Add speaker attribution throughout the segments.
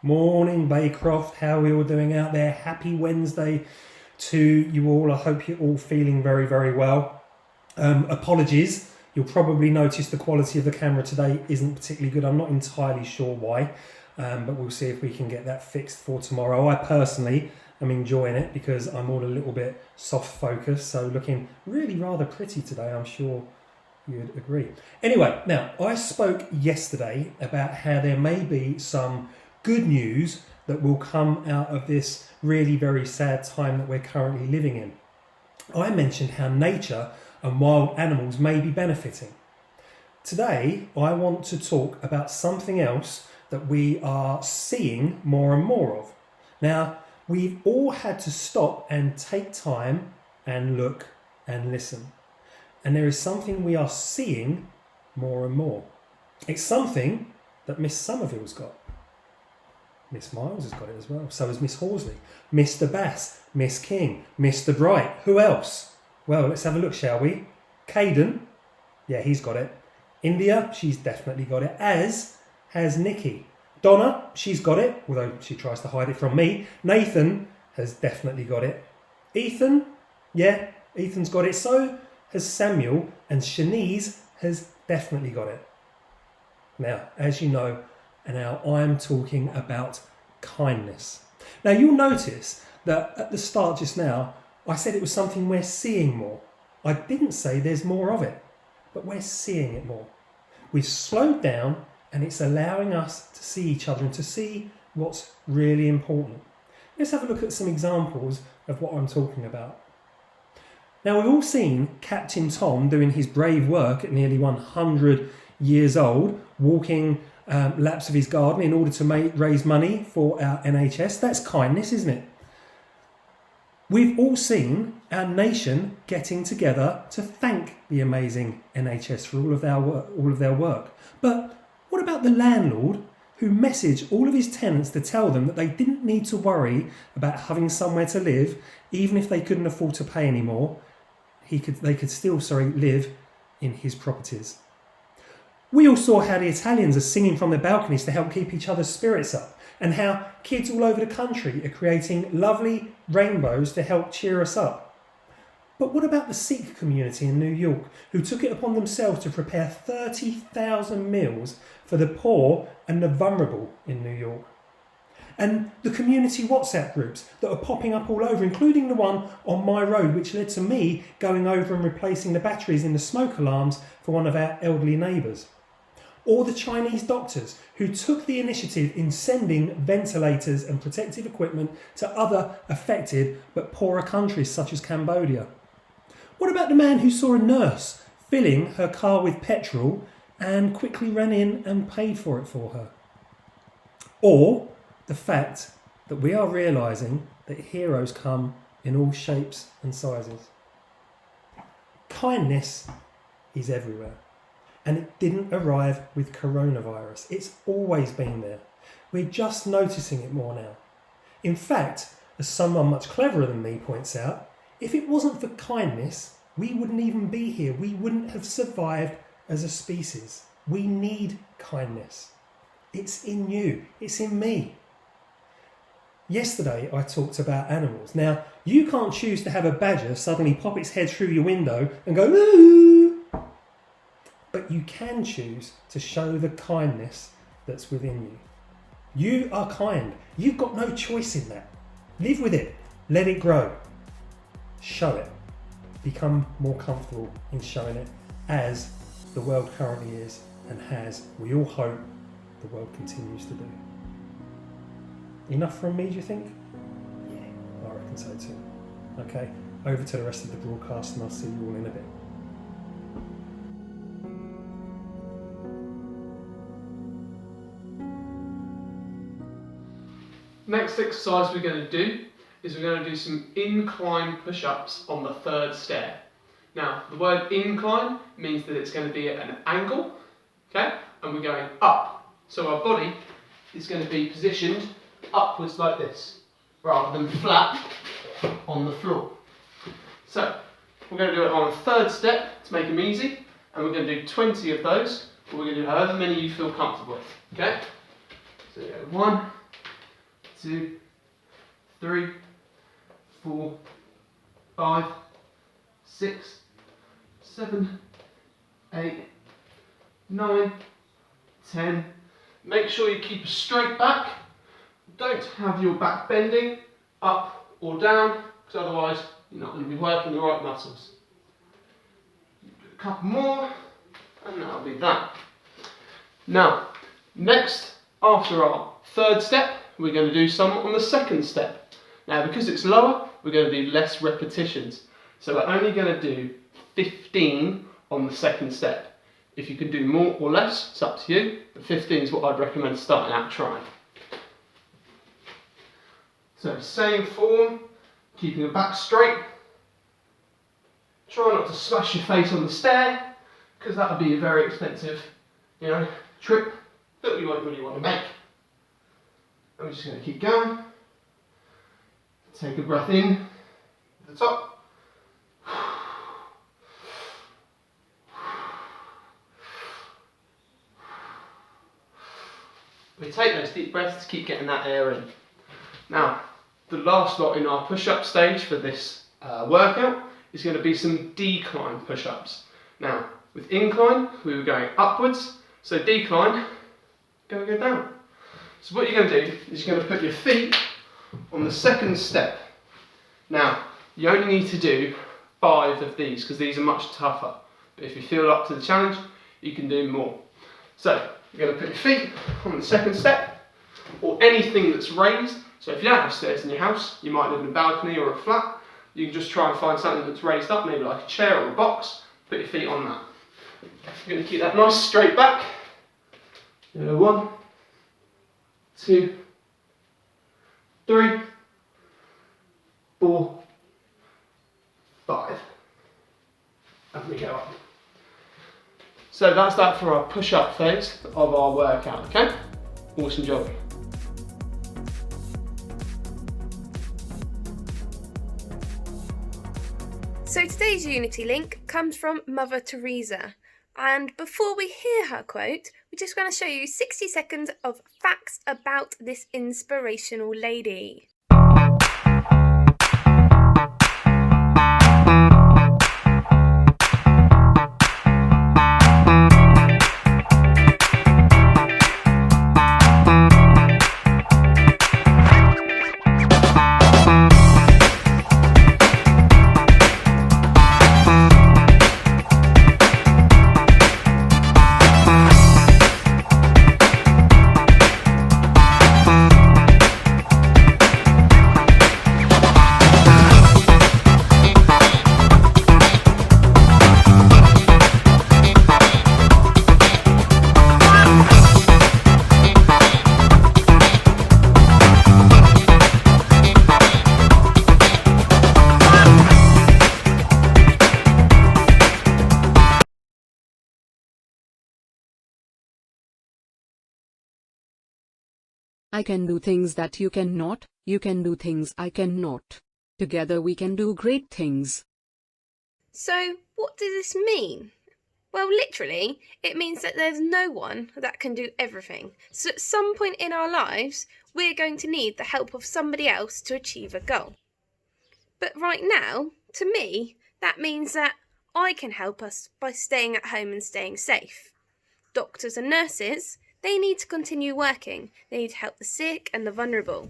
Speaker 1: Morning Baycroft, how are we all doing out there? Happy Wednesday to you all. I hope you're all feeling very, very well. Apologies, you'll probably notice the quality of the camera today isn't particularly good. I'm not entirely sure why, but we'll see if we can get that fixed for tomorrow. I personally am enjoying it because I'm all a little bit soft focused, so looking really rather pretty today, I'm sure you'd agree. Anyway, now I spoke yesterday about how there may be some good news that will come out of this really very sad time that we're currently living in. I mentioned how nature and wild animals may be benefiting. Today, I want to talk about something else that we are seeing more and more of. Now, we've all had to stop and take time and look and listen. And there is something we are seeing more and more. It's something that Miss Somerville's got. Miss Miles has got it as well. So has Miss Horsley, Mr. Bass, Miss King, Mr. Bright. Who else? Well, let's have a look, shall we? Caden, yeah, he's got it. India, she's definitely got it, as has Nikki. Donna, she's got it, although she tries to hide it from me. Nathan has definitely got it. Ethan, yeah, Ethan's got it. So has Samuel, and Shanice has definitely got it. Now, as you know, and now I'm talking about kindness. Now you'll notice that at the start just now, I said it was something we're seeing more. I didn't say there's more of it, but we're seeing it more. We've slowed down and it's allowing us to see each other and to see what's really important. Let's have a look at some examples of what I'm talking about. Now we've all seen Captain Tom doing his brave work at nearly 100 years old, walking laps of his garden in order to raise money for our NHS. That's kindness, isn't it? We've all seen our nation getting together to thank the amazing NHS for all of their work. But what about the landlord who messaged all of his tenants to tell them that they didn't need to worry about having somewhere to live, even if they couldn't afford to pay anymore? They could still live in his properties. We all saw how the Italians are singing from their balconies to help keep each other's spirits up, and how kids all over the country are creating lovely rainbows to help cheer us up. But what about the Sikh community in New York, who took it upon themselves to prepare 30,000 meals for the poor and the vulnerable in New York? And the community WhatsApp groups that are popping up all over, including the one on my road, which led to me going over and replacing the batteries in the smoke alarms for one of our elderly neighbours. Or the Chinese doctors who took the initiative in sending ventilators and protective equipment to other affected but poorer countries such as Cambodia. What about the man who saw a nurse filling her car with petrol and quickly ran in and paid for it for her? Or the fact that we are realising that heroes come in all shapes and sizes. Kindness is everywhere. And it didn't arrive with coronavirus. It's always been there. We're just noticing it more now. In fact, as someone much cleverer than me points out, if it wasn't for kindness, we wouldn't even be here. We wouldn't have survived as a species. We need kindness. It's in you. It's in me. Yesterday, I talked about animals. Now, you can't choose to have a badger suddenly pop its head through your window and go, "Ooh!" But you can choose to show the kindness that's within you. You are kind. You've got no choice in that. Live with it. Let it grow. Show it. Become more comfortable in showing it, as the world currently is and has, we all hope, the world continues to do. Enough from me, do you think? Yeah, I reckon so too. Okay, over to the rest of the broadcast and I'll see you all in a bit.
Speaker 2: Next exercise we're going to do is we're going to do some incline push-ups on the third stair. Now, the word incline means that it's going to be at an angle, okay? And we're going up. So our body is going to be positioned upwards like this, rather than flat on the floor. So, we're going to do it on a third step to make them easy, and we're going to do 20 of those, or we're going to do however many you feel comfortable with, okay? So, 1, 2, 3, 4, 5, 6, 7, 8, 9, 10. Make sure you keep a straight back. Don't have your back bending up or down, because otherwise you're not going to be working the right muscles. A couple more, and that'll be that. Now, next, after our third step, we're going to do some on the second step. Now, because it's lower, we're going to do less repetitions. So we're only going to do 15 on the second step. If you can do more or less, it's up to you, but 15 is what I'd recommend starting out trying. So same form, keeping your back straight. Try not to smash your face on the stair, because that would be a very expensive, trip that we won't really want to make. And we're just going to keep going. Take a breath in at the top. We take those deep breaths to keep getting that air in. Now, the last lot in our push-up stage for this workout is going to be some decline push-ups. Now, with incline, we were going upwards, so decline, going to go down. So what you're going to do is you're going to put your feet on the second step. Now, you only need to do 5 of these, because these are much tougher. But if you feel up to the challenge, you can do more. So, you're going to put your feet on the second step, or anything that's raised. So if you don't have stairs in your house, you might live in a balcony or a flat, you can just try and find something that's raised up, maybe like a chair or a box, put your feet on that. You're going to keep that nice straight back. 1, 2, 3, 4, 5. And we go up. So that's that for our push-up phase of our workout, okay? Awesome job.
Speaker 3: So today's Unity link comes from Mother Teresa. And before we hear her quote, we're just going to show you 60 seconds of facts about this inspirational lady.
Speaker 4: I can do things that you cannot, you can do things I cannot. Together we can do great things.
Speaker 3: So, what does this mean? Well, literally, it means that there's no one that can do everything. So at some point in our lives, we're going to need the help of somebody else to achieve a goal. But right now, to me, that means that I can help us by staying at home and staying safe. Doctors and nurses, they need to continue working. They need to help the sick and the vulnerable.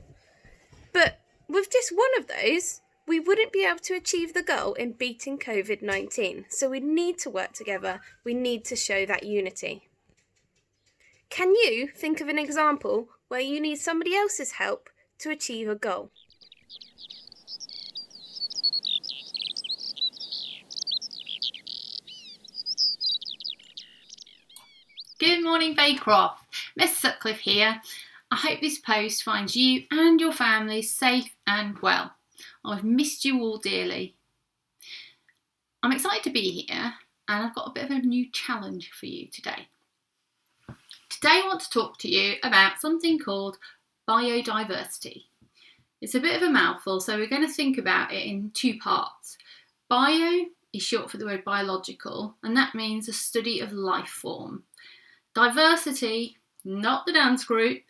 Speaker 3: But with just one of those, we wouldn't be able to achieve the goal in beating COVID-19. So we need to work together. We need to show that unity. Can you think of an example where you need somebody else's help to achieve a goal?
Speaker 5: Good morning, Baycroft. Miss Sutcliffe here. I hope this post finds you and your family safe and well. I've missed you all dearly. I'm excited to be here, and I've got a bit of a new challenge for you today. Today I want to talk to you about something called biodiversity. It's a bit of a mouthful, so we're going to think about it in 2 parts. Bio is short for the word biological, and that means a study of life form. Diversity, not the dance group,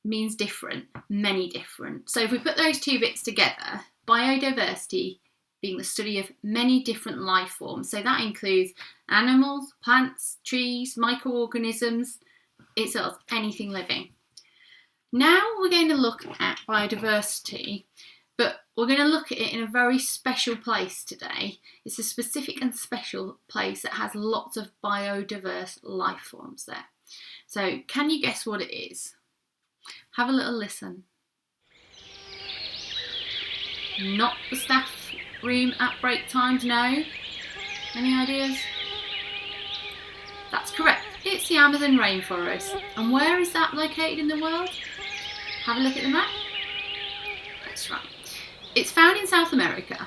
Speaker 5: means different, many different. So if we put those two bits together, biodiversity being the study of many different life forms. So that includes animals, plants, trees, microorganisms, it's sort of anything living. Now we're going to look at biodiversity, but we're going to look at it in a very special place today. It's a specific and special place that has lots of biodiverse life forms there. So can you guess what it is? Have a little listen. Not the staff room at break times, no? Any ideas? That's correct. It's the Amazon rainforest. And where is that located in the world? Have a look at the map. That's right. It's found in South America.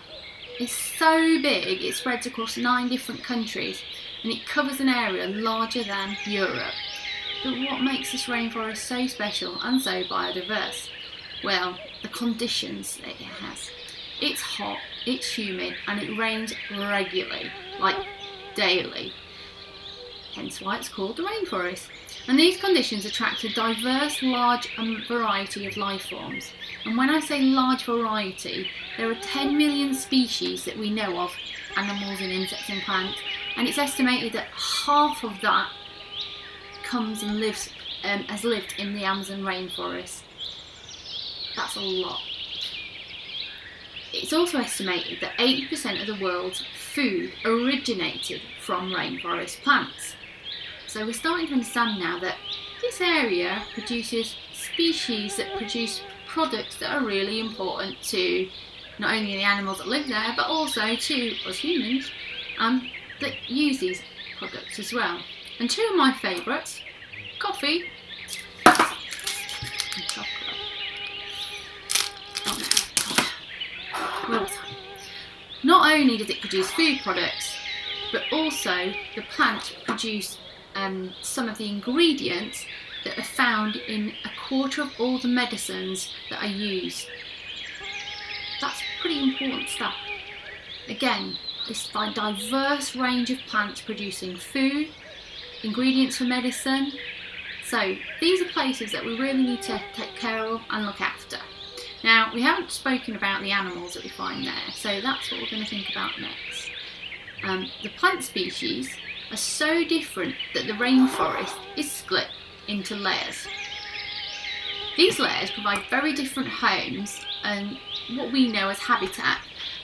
Speaker 5: It's so big it spreads across 9 different countries and it covers an area larger than Europe. But what makes this rainforest so special and so biodiverse? Well, the conditions that it has. It's hot, it's humid, and it rains regularly, like daily. Hence why it's called the rainforest. And these conditions attract a diverse, large variety of life forms. And when I say large variety, there are 10 million species that we know of, animals and insects and plants, and it's estimated that half of that comes and lives, has lived in the Amazon rainforest. That's a lot. It's also estimated that 80% of the world's food originated from rainforest plants. So we're starting to understand now that this area produces species that produce products that are really important to not only the animals that live there, but also to us humans that use these products as well. And 2 of my favourites, coffee and chocolate. Oh no, well done. Not only does it produce food products, but also the plants produce some of the ingredients that are found in 1/4 of all the medicines that are used. That's pretty important stuff. Again, this diverse range of plants producing food, ingredients for medicine. So these are places that we really need to take care of and look after. Now, we haven't spoken about the animals that we find there, so that's what we're going to think about next. The plant species are so different that the rainforest is split into layers. These layers provide very different homes and what we know as habitat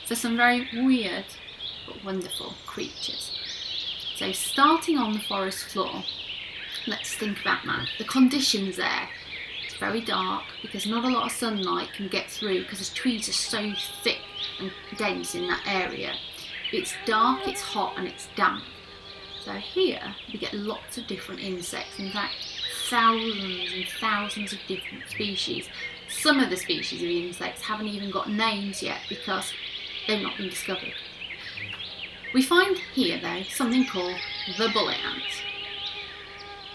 Speaker 5: for some very weird but wonderful creatures. So starting on the forest floor, let's think about that. The conditions there. It's very dark because not a lot of sunlight can get through because the trees are so thick and dense in that area. It's dark, it's hot and it's damp. So here we get lots of different insects, in fact thousands and thousands of different species. Some of the species of insects haven't even got names yet because they've not been discovered. We find here though something called the bullet ant.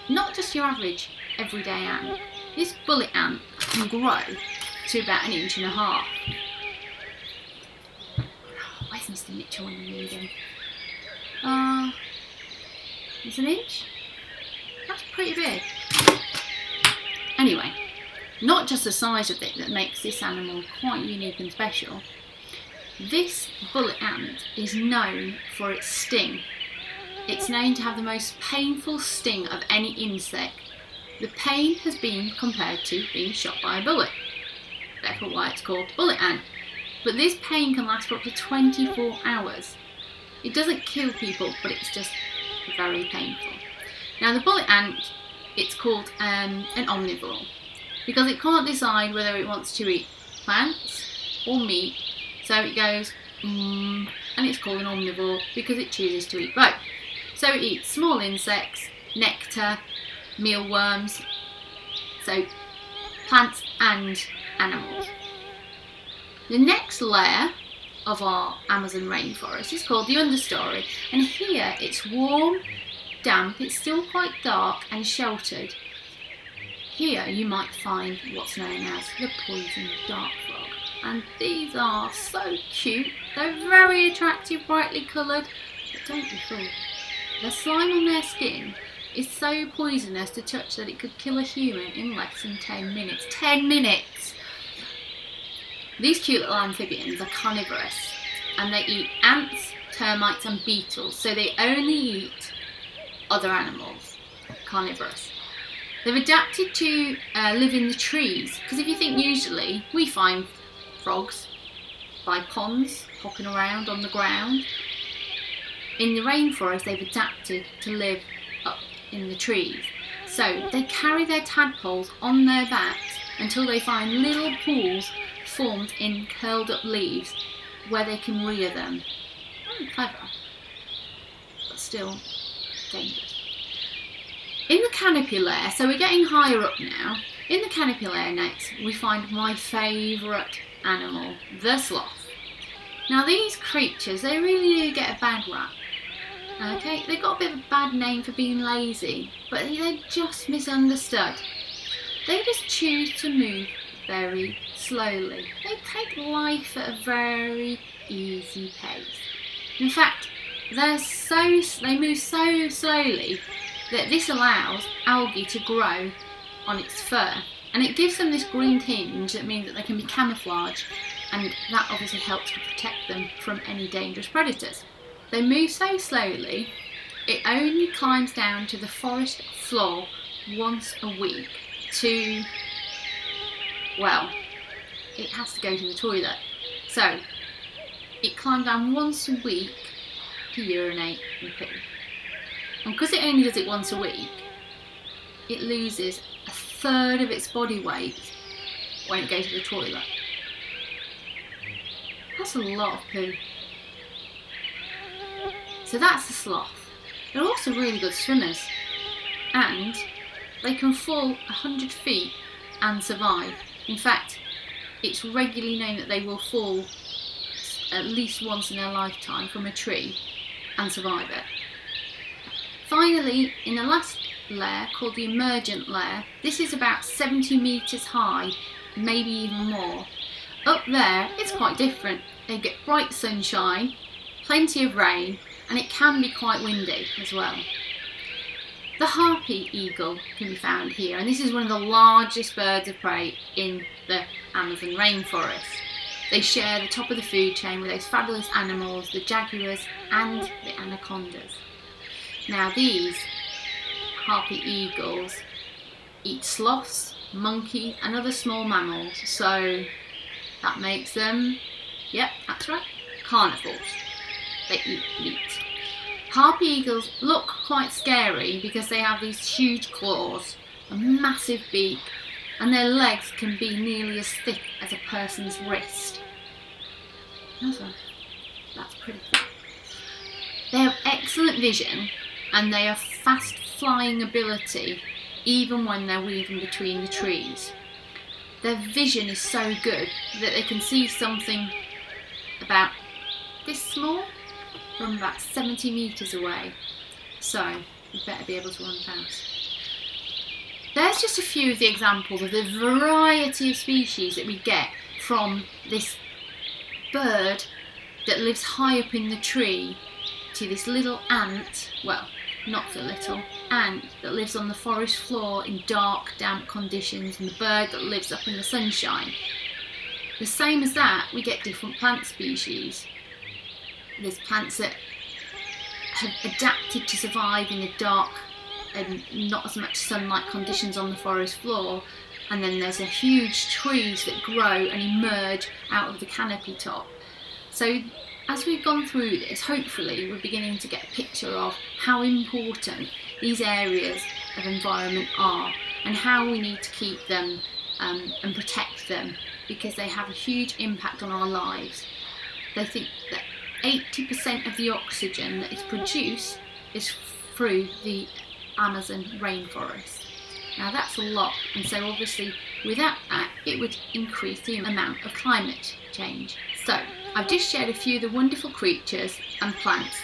Speaker 5: Not just your average everyday ant. This bullet ant can grow to about 1.5 inches. Where's Mr. Mitchell when you need him? It's 1 inch? That's pretty big. Anyway, not just the size of it that makes this animal quite unique and special. This bullet ant is known for its sting. It's known to have the most painful sting of any insect. The pain has been compared to being shot by a bullet. Therefore why it's called bullet ant. But this pain can last for up to 24 hours. It doesn't kill people, but it's just very painful. Now the bullet ant, it's called an omnivore because it can't decide whether it wants to eat plants or meat. So it goes, and it's called an omnivore because it chooses to eat both. So it eats small insects, nectar, mealworms, so plants and animals. The next layer of our Amazon rainforest is called the understory, and here it's warm, damp, it's still quite dark and sheltered. Here you might find what's known as the poison dart frog, and these are so cute. They're very attractive, brightly coloured, but don't be fooled. The slime on their skin is so poisonous to touch that it could kill a human in less than 10 minutes. 10 minutes! These cute little amphibians are carnivorous, and they eat ants, termites and beetles, so they only eat other animals. Carnivorous. They've adapted to live in the trees, because if you think usually we find frogs by ponds, hopping around on the ground. In the rainforest they've adapted to live up in the trees. So they carry their tadpoles on their backs until they find little pools formed in curled up leaves where they can rear them. Very clever, but still dangerous. In the canopy layer, so we're getting higher up now, in the canopy layer next we find my favourite animal, the sloth. Now these creatures, they really do get a bad rap. Okay, they've got a bit of a bad name for being lazy, but they're just misunderstood. They just choose to move very slowly. They take life at a very easy pace. In fact, they move so slowly that this allows algae to grow on its fur, and it gives them this green tinge that means that they can be camouflaged, and that obviously helps to protect them from any dangerous predators. They move so slowly, it only climbs down to the forest floor once a week to, well, it has to go to the toilet. So it climbs down once a week to urinate and poo. And because it only does it once a week, it loses a third of its body weight when it goes to the toilet. That's a lot of poo. So that's the sloth. They're also really good swimmers, and they can fall 100 feet and survive. In fact, it's regularly known that they will fall at least once in their lifetime from a tree and survive it. Finally, in the last layer, called the emergent layer, this is about 70 metres high, maybe even more. Up there, it's quite different. They get bright sunshine, plenty of rain, and it can be quite windy as well. The harpy eagle can be found here, and this is one of the largest birds of prey in the Amazon rainforest. They share the top of the food chain with those fabulous animals, the jaguars and the anacondas. Now these harpy eagles eat sloths, monkeys and other small mammals, so that makes them, yep, that's right, carnivores. They eat meat. Harpy eagles look quite scary because they have these huge claws, a massive beak, and their legs can be nearly as thick as a person's wrist. That's pretty thick. They have excellent vision and they have fast flying ability even when they're weaving between the trees. Their vision is so good that they can see something about this small from about 70 metres away, so you better be able to run fast. There's just a few of the examples of the variety of species that we get from this bird that lives high up in the tree to this little ant, well, not so little, ant that lives on the forest floor in dark, damp conditions, and the bird that lives up in the sunshine. The same as that, we get different plant species. There's plants that have adapted to survive in the dark and not as much sunlight conditions on the forest floor, and then there's a huge trees that grow and emerge out of the canopy top. So as we've gone through this, hopefully we're beginning to get a picture of how important these areas of environment are and how we need to keep them and protect them, because they have a huge impact on our lives. They think that 80% of the oxygen that is produced is through the Amazon rainforest. Now that's a lot, and so obviously without that it would increase the amount of climate change. So I've just shared a few of the wonderful creatures and plants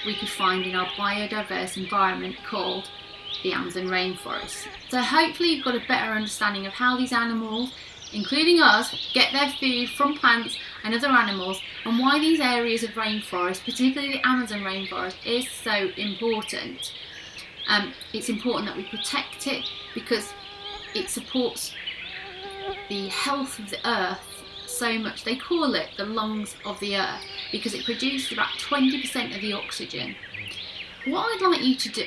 Speaker 5: we could find in our biodiverse environment called the Amazon rainforest. So hopefully you've got a better understanding of how these animals, including us, get their food from plants and other animals, and why these areas of rainforest, particularly the Amazon rainforest, is so important. It's important that we protect it because it supports the health of the earth so much. They call it the lungs of the earth because it produces about 20% of the oxygen. What I'd like you to do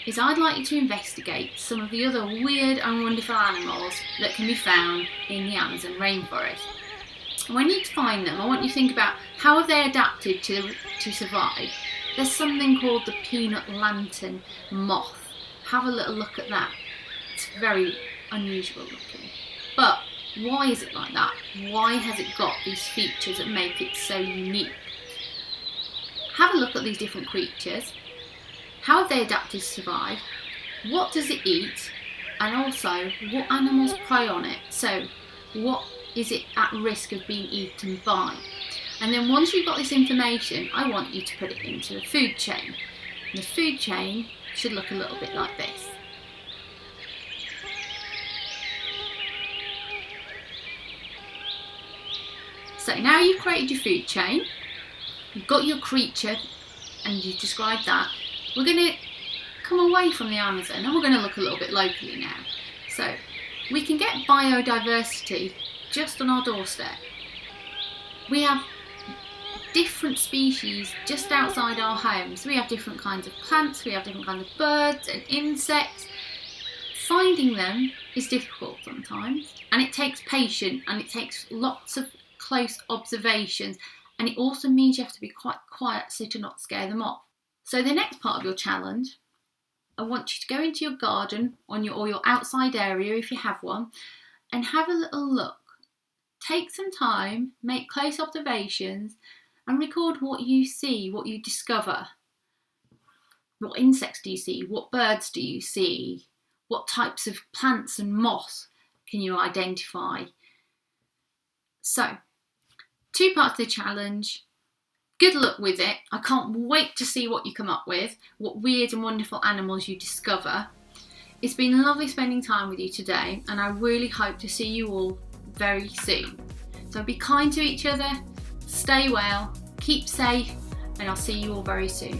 Speaker 5: is I'd like you to investigate some of the other weird and wonderful animals that can be found in the Amazon rainforest. When you find them, I want you to think about how have they adapted to survive. There's something called the peanut lantern moth. Have a little look at that. It's very unusual looking. But why is it like that? Why has it got these features that make it so unique? Have a look at these different creatures. How have they adapted to survive? What does it eat? And also, what animals prey on it? So, what is it at risk of being eaten by? And then once you've got this information, I want you to put it into the food chain. And the food chain should look a little bit like this. So now you've created your food chain, you've got your creature and you've described that. We're going to come away from the Amazon and we're going to look a little bit locally now. So we can get biodiversity just on our doorstep. We have different species just outside our homes. We have different kinds of plants, we have different kinds of birds and insects. Finding them is difficult sometimes, and it takes patience and it takes lots of close observations, and it also means you have to be quite quiet so to not scare them off. So the next part of your challenge, I want you to go into your garden or your outside area if you have one and have a little look. Take some time, make close observations and record what you see, what you discover. What insects do you see? What birds do you see? What types of plants and moss can you identify? So, 2 parts of the challenge. Good luck with it. I can't wait to see what you come up with, what weird and wonderful animals you discover. It's been lovely spending time with you today, and I really hope to see you all very soon. So be kind to each other, stay well, keep safe, and I'll see you all very soon.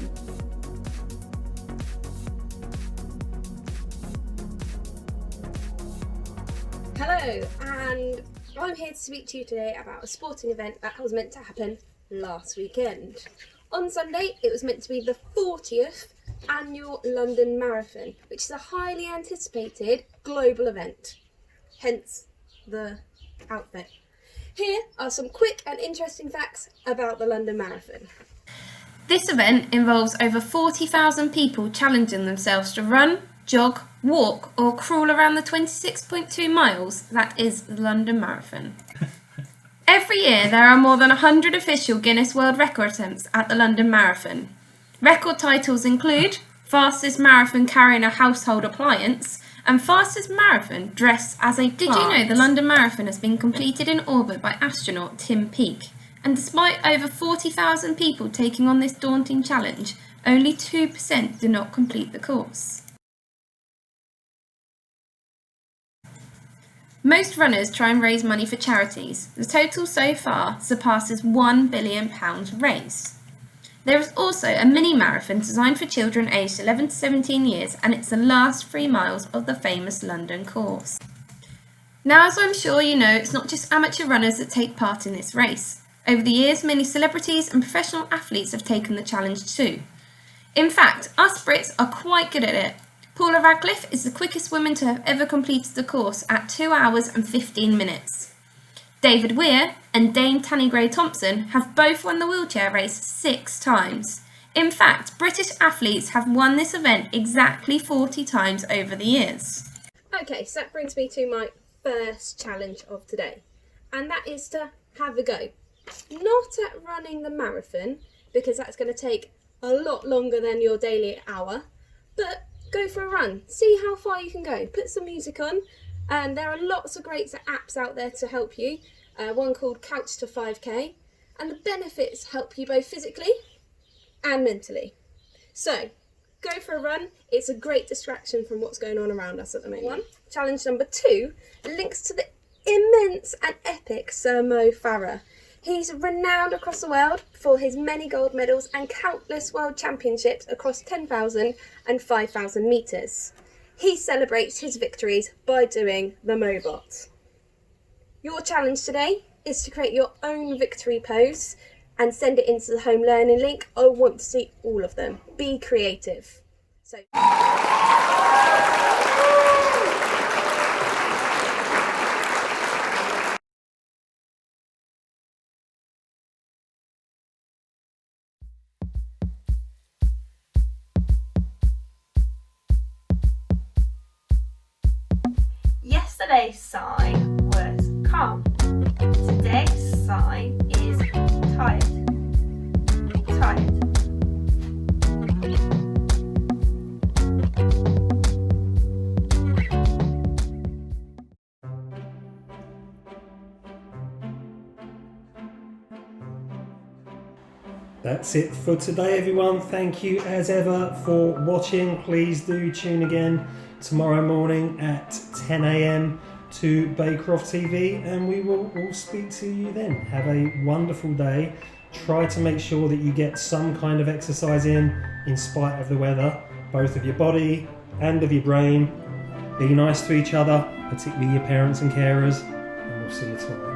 Speaker 3: Hello, and I'm here to speak to you today about a sporting event that was meant to happen last weekend. On Sunday, it was meant to be the 40th annual London Marathon, which is a highly anticipated global event, hence the outfit. Here are some quick and interesting facts about the London Marathon. This event involves over 40,000 people challenging themselves to run, jog, walk or crawl around the 26.2 miles that is the London Marathon. Every year there are more than 100 official Guinness World Record attempts at the London Marathon. Record titles include fastest marathon carrying a household appliance and fastest marathon dressed as a plant. Did you know the London Marathon has been completed in orbit by astronaut Tim Peake? And despite over 40,000 people taking on this daunting challenge, only 2% do not complete the course. Most runners try and raise money for charities. The total so far surpasses £1 billion raised. There is also a mini marathon designed for children aged 11 to 17 years, and it's the last 3 miles of the famous London course. Now, as I'm sure you know, it's not just amateur runners that take part in this race. Over the years, many celebrities and professional athletes have taken the challenge too. In fact, us Brits are quite good at it. Paula Radcliffe is the quickest woman to have ever completed the course at 2 hours and 15 minutes. David Weir and Dame Tanni Grey-Thompson have both won the wheelchair race 6 times. In fact, British athletes have won this event exactly 40 times over the years. Okay, so that brings me to my first challenge of today, and that is to have a go. Not at running the marathon, because that's going to take a lot longer than your daily hour, but go for a run, see how far you can go, put some music on, and there are lots of great apps out there to help you, one called Couch to 5K, and the benefits help you both physically and mentally. So, go for a run, it's a great distraction from what's going on around us at the moment. Challenge number 2 links to the immense and epic Sir Mo Farah. He's renowned across the world for his many gold medals and countless world championships across 10,000 and 5,000 metres. He celebrates his victories by doing the Mobot. Your challenge today is to create your own victory pose and send it into the home learning link. I want to see all of them. Be creative. So. Yesterday's sign was calm. Today's sign is tired. Tired.
Speaker 1: That's it for today, everyone. Thank you as ever for watching. Please do tune again tomorrow morning at 10 a.m. to Baycroft TV, and we will all speak to you then. Have a wonderful day. Try to make sure that you get some kind of exercise in spite of the weather, both of your body and of your brain. Be nice to each other, particularly your parents and carers, and we'll see you tomorrow.